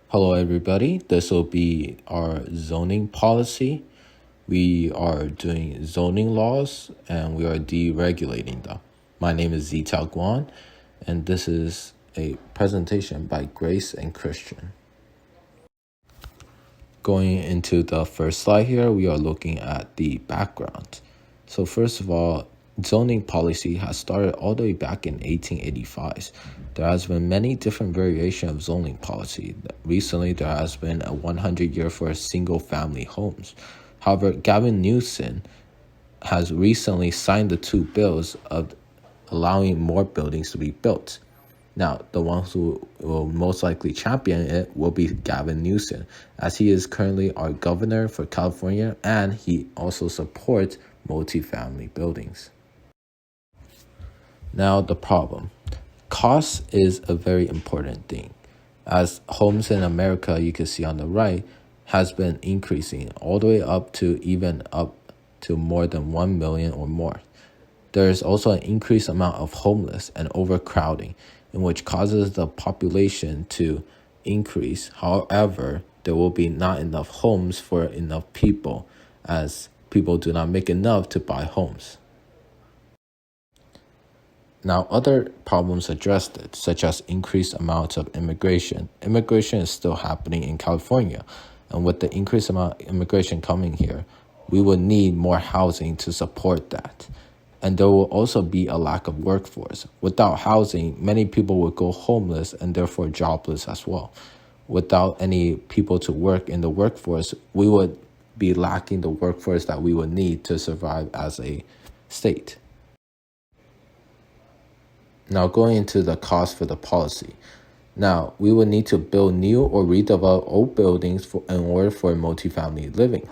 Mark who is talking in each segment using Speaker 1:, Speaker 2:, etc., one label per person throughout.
Speaker 1: Hello, everybody. This will be our zoning policy. We are doing zoning laws and we are deregulating them. My name is Zital Guan, and this is a presentation by Grace and Christian. Going into the first slide here, we are looking at the background. So first of all, zoning policy has started all the way back in 1885. There has been many different variations of zoning policy. Recently, there has been a 100-year for single-family homes. However, Gavin Newsom has recently signed the two bills of allowing more buildings to be built. Now, the ones who will most likely champion it will be Gavin Newsom, as he is currently our governor for California, and he also supports multifamily buildings. Now, the problem. Cost is a very important thing. As homes in America, you can see on the right, has been increasing all the way up to more than 1 million or more. There is also an increased amount of homeless and overcrowding, in which causes the population to increase. However, there will be not enough homes for enough people, as people do not make enough to buy homes. Now, other problems addressed it, such as increased amounts of immigration. Immigration is still happening in California, and with the increased amount of immigration coming here, we will need more housing to support that. And there will also be a lack of workforce. Without housing, many people will go homeless and therefore jobless as well. Without any people to work in the workforce, we would be lacking the workforce that we would need to survive as a state. Now, going into the cost for the policy. Now, we will need to build new or redevelop old buildings in order for multifamily living.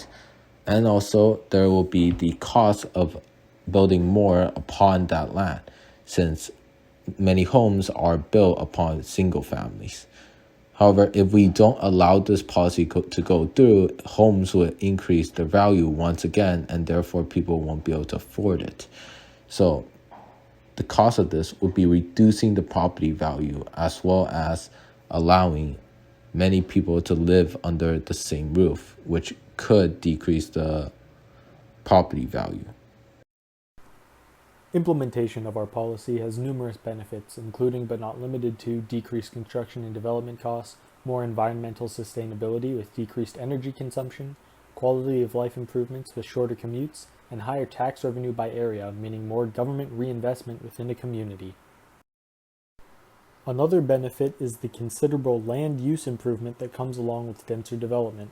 Speaker 1: And also, there will be the cost of building more upon that land, since many homes are built upon single families. However, if we don't allow this policy to go through, homes will increase their value once again, and therefore people won't be able to afford it. So the cost of this would be reducing the property value, as well as allowing many people to live under the same roof, which could decrease the property value.
Speaker 2: Implementation of our policy has numerous benefits, including but not limited to decreased construction and development costs, more environmental sustainability with decreased energy consumption, quality of life improvements with shorter commutes, and higher tax revenue by area, meaning more government reinvestment within a community. Another benefit is the considerable land use improvement that comes along with denser development.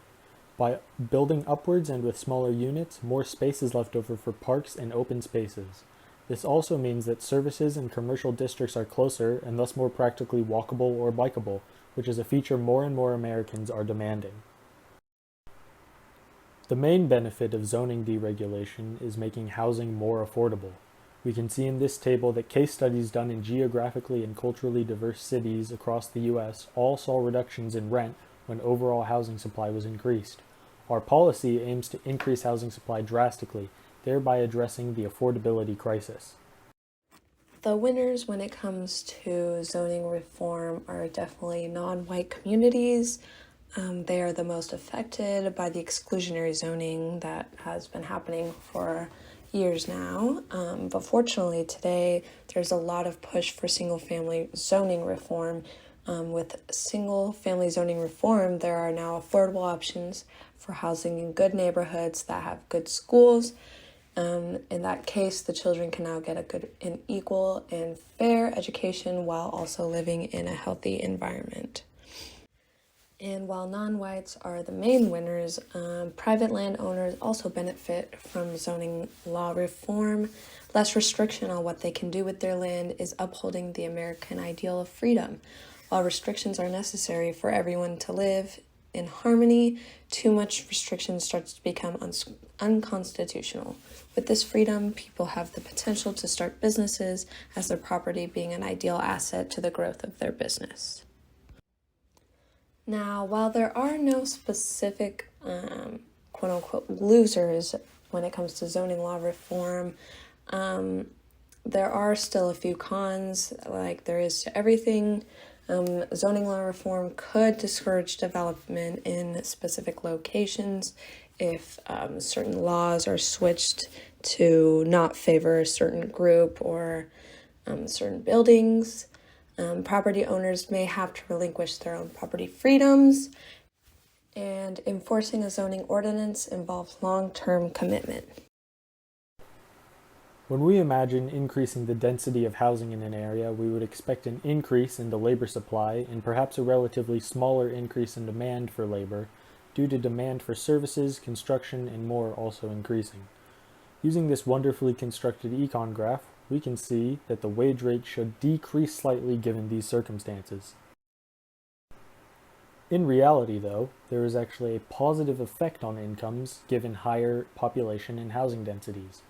Speaker 2: By building upwards and with smaller units, more space is left over for parks and open spaces. This also means that services and commercial districts are closer and thus more practically walkable or bikeable, which is a feature more and more Americans are demanding. The main benefit of zoning deregulation is making housing more affordable. We can see in this table that case studies done in geographically and culturally diverse cities across the U.S. all saw reductions in rent when overall housing supply was increased. Our policy aims to increase housing supply drastically, thereby addressing the affordability crisis.
Speaker 3: The winners when it comes to zoning reform are definitely non-white communities. They are the most affected by the exclusionary zoning that has been happening for years now. But fortunately today, there's a lot of push for single-family zoning reform. With single-family zoning reform, there are now affordable options for housing in good neighborhoods that have good schools. In that case, the children can now get a good and equal and fair education while also living in a healthy environment. And while non-whites are the main winners, private landowners also benefit from zoning law reform. Less restriction on what they can do with their land is upholding the American ideal of freedom. While restrictions are necessary for everyone to live in harmony, too much restriction starts to become unconstitutional. With this freedom, people have the potential to start businesses, as their property being an ideal asset to the growth of their business. Now, while there are no specific quote-unquote losers when it comes to zoning law reform, there are still a few cons, like there is to everything. Zoning law reform could discourage development in specific locations if certain laws are switched to not favor a certain group or certain buildings. Property owners may have to relinquish their own property freedoms, and enforcing a zoning ordinance involves long-term commitment.
Speaker 2: When we imagine increasing the density of housing in an area, we would expect an increase in the labor supply and perhaps a relatively smaller increase in demand for labor due to demand for services, construction, and more also increasing. Using this wonderfully constructed econ graph, we can see that the wage rate should decrease slightly given these circumstances. In reality, though, there is actually a positive effect on incomes given higher population and housing densities.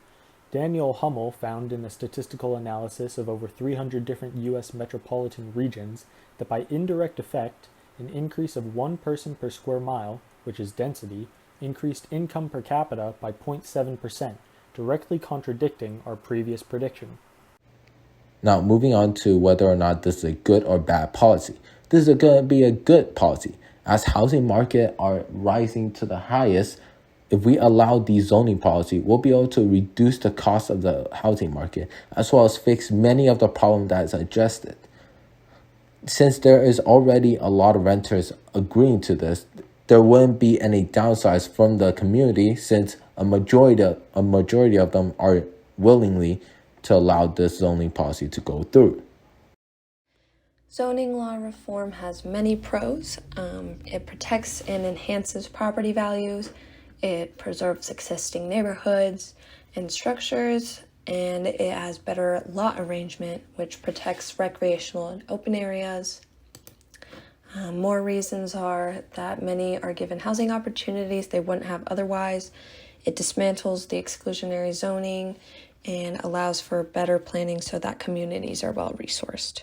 Speaker 2: Daniel Hummel found in a statistical analysis of over 300 different U.S. metropolitan regions that by indirect effect, an increase of 1 person per square mile, which is density, increased income per capita by 0.7%, directly contradicting our previous prediction.
Speaker 1: Now, moving on to whether or not this is a good or bad policy. This is going to be a good policy. As housing market are rising to the highest, if we allow the zoning policy, we'll be able to reduce the cost of the housing market, as well as fix many of the problems that is addressed. Since there is already a lot of renters agreeing to this, there wouldn't be any downsides from the community, since a majority of them are willingly to allow this zoning policy to go through.
Speaker 3: Zoning law reform has many pros. It protects and enhances property values. It preserves existing neighborhoods and structures, and it has better lot arrangement, which protects recreational and open areas. More reasons are that many are given housing opportunities they wouldn't have otherwise. It dismantles the exclusionary zoning and allows for better planning so that communities are well resourced.